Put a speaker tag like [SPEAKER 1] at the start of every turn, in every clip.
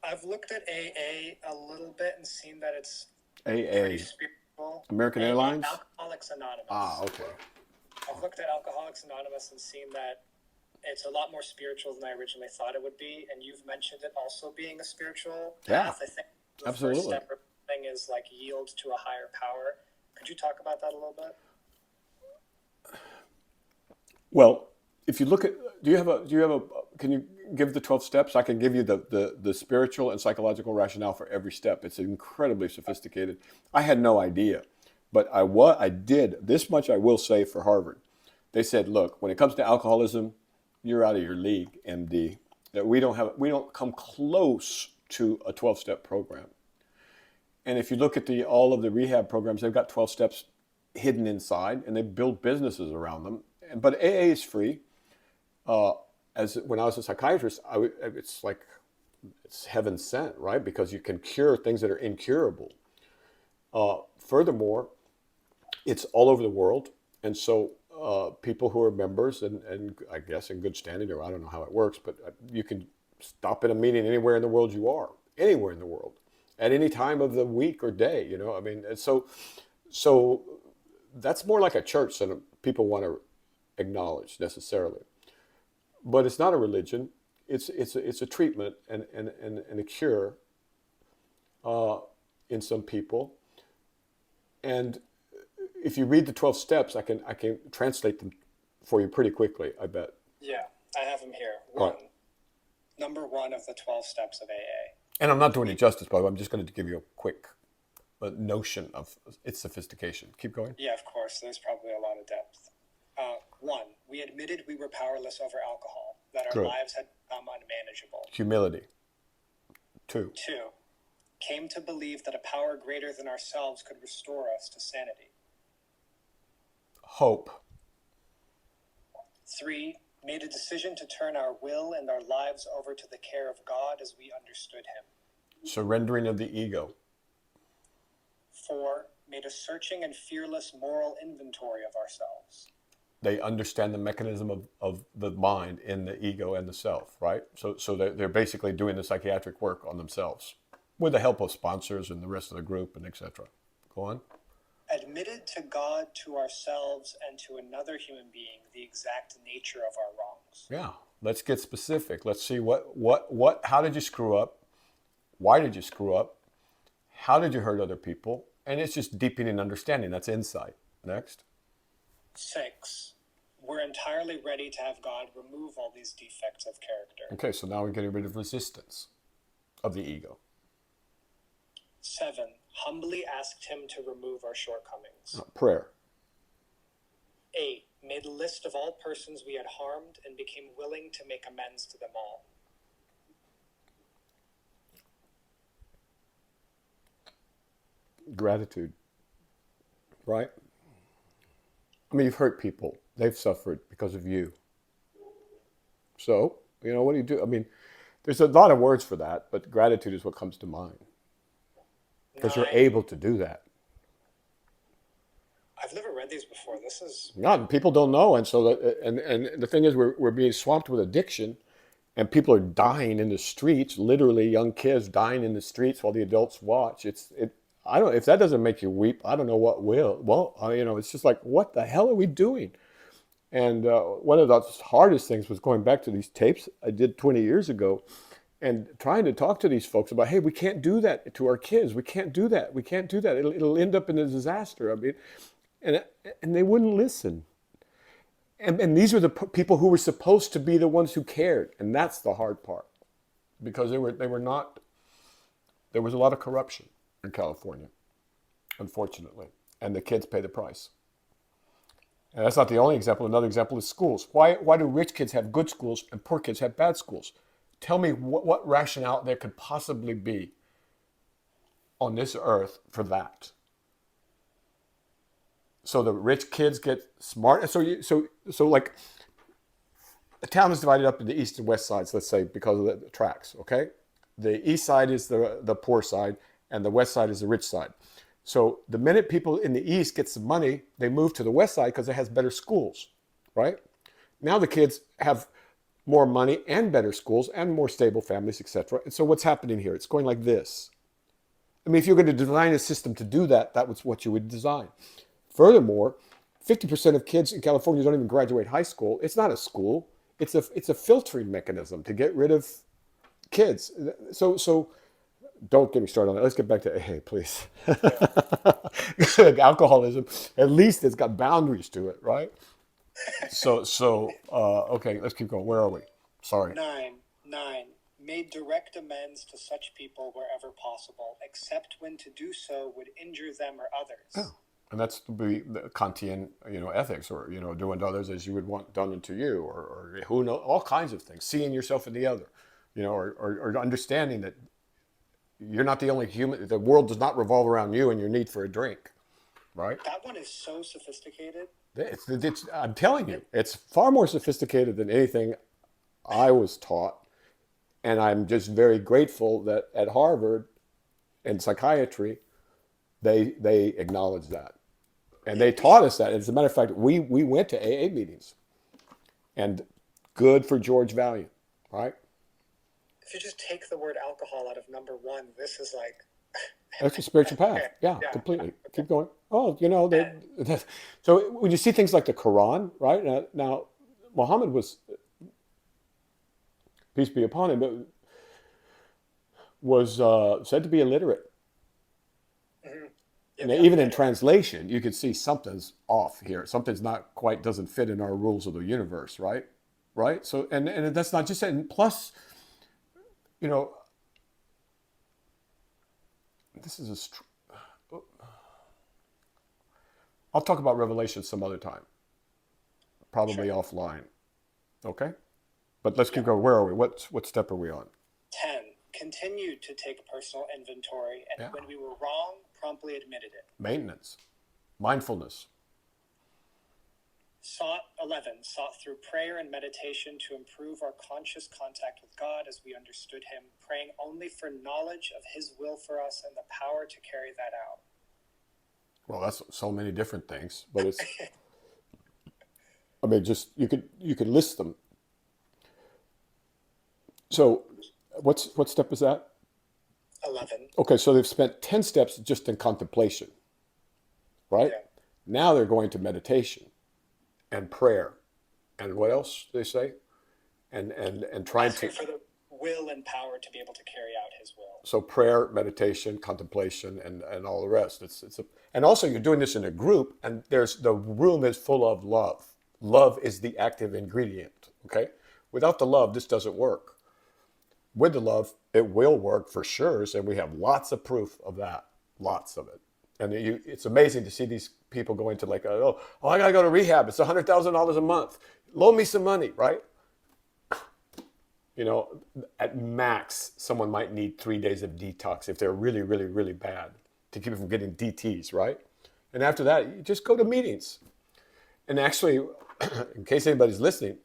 [SPEAKER 1] I've looked at AA a little bit and seen that it's pretty
[SPEAKER 2] AA,
[SPEAKER 1] spiritual.
[SPEAKER 2] American
[SPEAKER 1] AA,
[SPEAKER 2] Airlines.
[SPEAKER 1] Alcoholics
[SPEAKER 2] Ah,
[SPEAKER 1] Anonymous.
[SPEAKER 2] okay.
[SPEAKER 1] I've looked at Alcoholics Anonymous and seen that it's a lot more spiritual than I originally thought it would be. And you've mentioned it also being a spiritual
[SPEAKER 2] Yeah,
[SPEAKER 1] path. I think the first
[SPEAKER 2] absolutely.
[SPEAKER 1] step or thing is like yield to a higher power. Could you talk about that a little bit?
[SPEAKER 2] Well, if you look at, can you give the 12 steps? I can give you the spiritual and psychological rationale for every step. It's incredibly sophisticated. I had no idea, but I did. This much I will say for Harvard. They said, look, when it comes to alcoholism, you're out of your league, MD. That we don't come close to a 12-step program. And if you look at all of the rehab programs, they've got 12 steps hidden inside, and they build businesses around them. But AA is free. Uh, as when I was a psychiatrist, it's heaven sent, right? Because you can cure things that are incurable. Furthermore, it's all over the world, and so people who are members and I guess in good standing, or I don't know how it works, but you can stop at a meeting anywhere in the world you are, anywhere in the world, at any time of the week or day. I mean, and so that's more like a church than people want to acknowledge necessarily. But it's not a religion. It's a treatment and a cure uh, in some people. And if you read the 12 steps, I can translate them for you pretty quickly, I bet.
[SPEAKER 1] Yeah, I have them here.
[SPEAKER 2] All right.
[SPEAKER 1] Number one of the 12 steps of AA.
[SPEAKER 2] And I'm not doing it justice, but I'm just going to give you a quick notion of its sophistication. Keep going.
[SPEAKER 1] Yeah, of course. There's probably a lot of depth. One, we admitted we were powerless over alcohol, that our
[SPEAKER 2] Good.
[SPEAKER 1] lives had become unmanageable.
[SPEAKER 2] Humility. Two.
[SPEAKER 1] Two, came to believe that a power greater than ourselves could restore us to sanity.
[SPEAKER 2] Hope.
[SPEAKER 1] Three, made a decision to turn our will and our lives over to the care of God as we understood Him.
[SPEAKER 2] Surrendering of the ego.
[SPEAKER 1] Four, made a searching and fearless moral inventory of ourselves.
[SPEAKER 2] They understand the mechanism of the mind in the ego and the self, right? So they're basically doing the psychiatric work on themselves with the help of sponsors and the rest of the group and etc. Go on.
[SPEAKER 1] Admitted to God, to ourselves, and to another human being the exact nature of our wrongs.
[SPEAKER 2] Yeah, let's get specific. Let's see how did you screw up? Why did you screw up? How did you hurt other people? And it's just deepening understanding. That's insight. Next.
[SPEAKER 1] Six, we're entirely ready to have God remove all these defects of character.
[SPEAKER 2] Okay, so now we're getting rid of resistance of the ego.
[SPEAKER 1] Seven, humbly asked Him to remove our shortcomings.
[SPEAKER 2] Prayer.
[SPEAKER 1] Eight, made a list of all persons we had harmed and became willing to make amends to them all.
[SPEAKER 2] Gratitude. Right? I mean, you've hurt people. They've suffered because of you. So, what do you do? I mean, there's a lot of words for that, but gratitude is what comes to mind. Because you're able to do that.
[SPEAKER 1] I've never read these before. This is...
[SPEAKER 2] Not people don't know, and so and the thing is, we're being swamped with addiction, and people are dying in the streets. Literally, young kids dying in the streets while the adults watch. I don't. If that doesn't make you weep, I don't know what will. Well, it's just like, what the hell are we doing? And one of the hardest things was going back to these tapes I did 20 years ago, and trying to talk to these folks about, hey, we can't do that to our kids. We can't do that. We can't do that. It'll end up in a disaster. I mean, and they wouldn't listen. And these were the people who were supposed to be the ones who cared, and that's the hard part, because they were not. There was a lot of corruption in California, unfortunately, and the kids pay the price. And that's not the only example. Another example is schools. Why do rich kids have good schools and poor kids have bad schools? Tell me what rationale there could possibly be on this earth for that. So the rich kids get smart. So like a town is divided up into east and west sides, let's say, because of the tracks, okay? The east side is the poor side, and the west side is the rich side. So the minute people in the east get some money, they move to the west side because it has better schools, right? Now the kids have more money and better schools and more stable families, etc. And so what's happening here? It's going like this. I mean, if you're going to design a system to do that, that was what you would design. Furthermore, 50% of kids in California don't even graduate high school. It's not a school. It's a filtering mechanism to get rid of kids. So don't get me started on that. Let's get back to AA, please. Alcoholism, at least it's got boundaries to it, right? Okay, let's keep going. Where are we? Sorry.
[SPEAKER 1] Nine. Made direct amends to such people wherever possible, except when to do so would injure them or others.
[SPEAKER 2] Yeah. And that's the Kantian, ethics, or doing to others as you would want done unto you, or who knows, all kinds of things. Seeing yourself in the other, or understanding that you're not the only human. The world does not revolve around you and your need for a drink, right?
[SPEAKER 1] That one is so sophisticated.
[SPEAKER 2] I'm telling you, it's far more sophisticated than anything I was taught. And I'm just very grateful that at Harvard in psychiatry, they acknowledge that. And they taught us that. As a matter of fact, we went to AA meetings. And good for George Valiant, right?
[SPEAKER 1] If you just take the word alcohol out of number one, this is like...
[SPEAKER 2] That's a spiritual path. Yeah, completely. Okay. Keep going. Oh, so when you see things like the Quran, right? Now Muhammad was, peace be upon him, was said to be illiterate.
[SPEAKER 1] Mm-hmm.
[SPEAKER 2] And even in translation, you could see something's off here. Something's not quite, doesn't fit in our rules of the universe, right? Right? So, and that's not just it. And plus, this is I'll talk about Revelation some other time, probably
[SPEAKER 1] Sure.
[SPEAKER 2] Offline. Okay? But let's keep going. Where are we? What step are we on?
[SPEAKER 1] 10. Continued to take personal inventory, and when we were wrong, promptly admitted it.
[SPEAKER 2] Maintenance. Mindfulness.
[SPEAKER 1] 11. Sought through prayer and meditation to improve our conscious contact with God as we understood Him, praying only for knowledge of His will for us and the power to carry that out.
[SPEAKER 2] Well, that's so many different things, but it's, I mean, just, you could list them. So what step is that?
[SPEAKER 1] 11.
[SPEAKER 2] Okay, so they've spent 10 steps just in contemplation, right?
[SPEAKER 1] Yeah.
[SPEAKER 2] Now they're going to meditation and prayer. And what else they say? And trying
[SPEAKER 1] Asking
[SPEAKER 2] to...
[SPEAKER 1] for the will and power to be able to carry out His will.
[SPEAKER 2] So prayer, meditation, contemplation, and all the rest. And also you're doing this in a group, and the room is full of love. Love is the active ingredient, okay? Without the love, this doesn't work. With the love, it will work for sure, and we have lots of proof of that, lots of it. And it's amazing to see these people go into like, I gotta go to rehab. It's $100,000 a month. Loan me some money, right? At max, someone might need 3 days of detox if they're really, really, really bad to keep them from getting DTs, right? And after that, you just go to meetings. And actually, in case anybody's listening,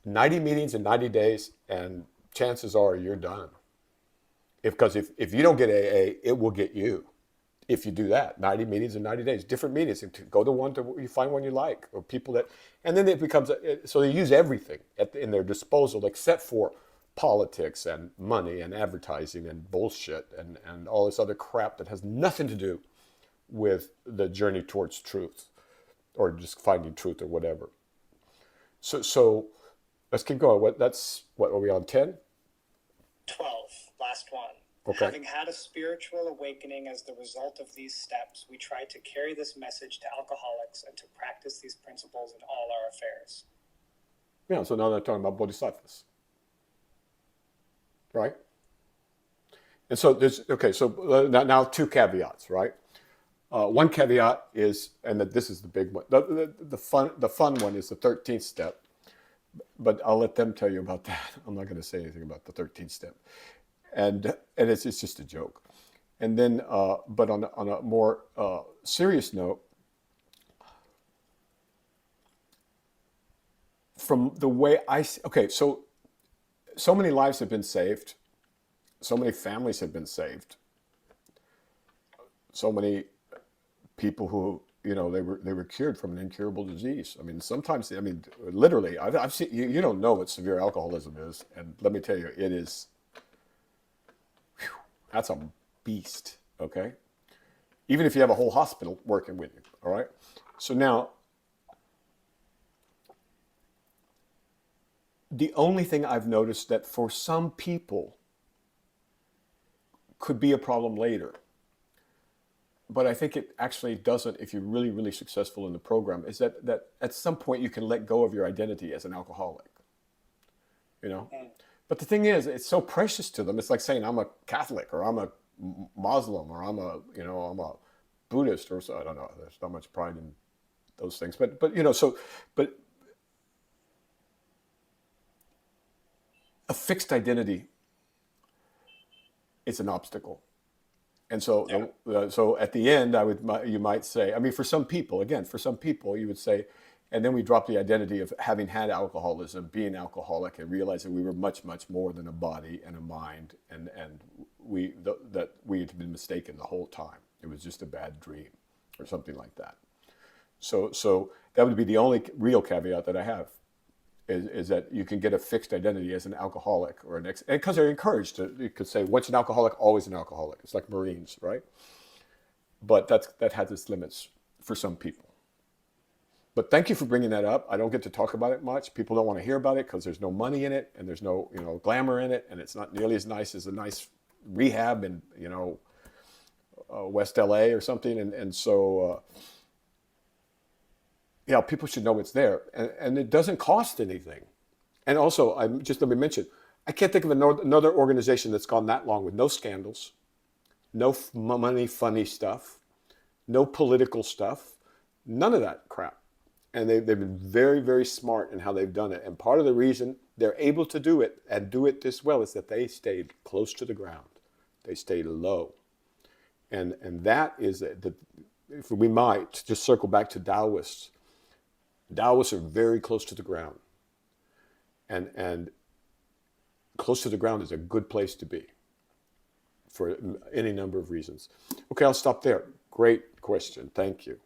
[SPEAKER 2] 90 meetings in 90 days, and chances are you're done. Because if you don't get AA, it will get you. If you do that, 90 meetings in 90 days, different meetings, and go to one to you find one you like, or people that, and then it becomes, so they use everything in their disposal except for politics and money and advertising and bullshit and all this other crap that has nothing to do with the journey towards truth or just finding truth or whatever. So let's keep going. What are we on, 10?
[SPEAKER 1] 12. Last one.
[SPEAKER 2] Okay.
[SPEAKER 1] Having had a spiritual awakening as the result of these steps, we try to carry this message to alcoholics and to practice these principles in all our affairs.
[SPEAKER 2] Yeah, so now they're talking about bodhisattvas. Right? And so now two caveats, right? One caveat is, and this is the big one, the fun one is the 13th step, but I'll let them tell you about that. I'm not going to say anything about the 13th step. And it's just a joke. And then, but on a more serious note, from the way I see, okay, so many lives have been saved, so many families have been saved, so many people who they were cured from an incurable disease. I mean, sometimes, I mean, literally, I've seen, you don't know what severe alcoholism is, and let me tell you, it is, whew, that's a beast, okay? Even if you have a whole hospital working with you, all right? So now, the only thing I've noticed that for some people could be a problem later, but I think it actually doesn't if you're really, really successful in the program, is that at some point you can let go of your identity as an alcoholic, you know? But the thing is, it's so precious to them. It's like saying I'm a Catholic, or I'm a Muslim, or I'm a Buddhist, or so. I don't know. There's not much pride in those things. But but a fixed identity is an obstacle. And so, so at the end, you might say, I mean, for some people, you would say, and then we drop the identity of having had alcoholism, being alcoholic, and realizing we were much, much more than a body and a mind, and that we had been mistaken the whole time. It was just a bad dream, or something like that. So that would be the only real caveat that I have, is that you can get a fixed identity as an alcoholic or an and because they're encouraged to, you could say, once an alcoholic, always an alcoholic. It's like Marines, right? But that has its limits for some people. But thank you for bringing that up. I don't get to talk about it much. People don't want to hear about it because there's no money in it, and there's no glamour in it, and it's not nearly as nice as a nice rehab in West LA or something. And so people should know it's there, and it doesn't cost anything. And also, let me mention, I can't think of another organization that's gone that long with no scandals, no money, funny stuff, no political stuff, none of that crap. And they've been very, very smart in how they've done it. And part of the reason they're able to do it and do it this well is that they stayed close to the ground. They stayed low. And that is, if we might just circle back to Taoists. Taoists are very close to the ground. And close to the ground is a good place to be for any number of reasons. Okay, I'll stop there. Great question. Thank you.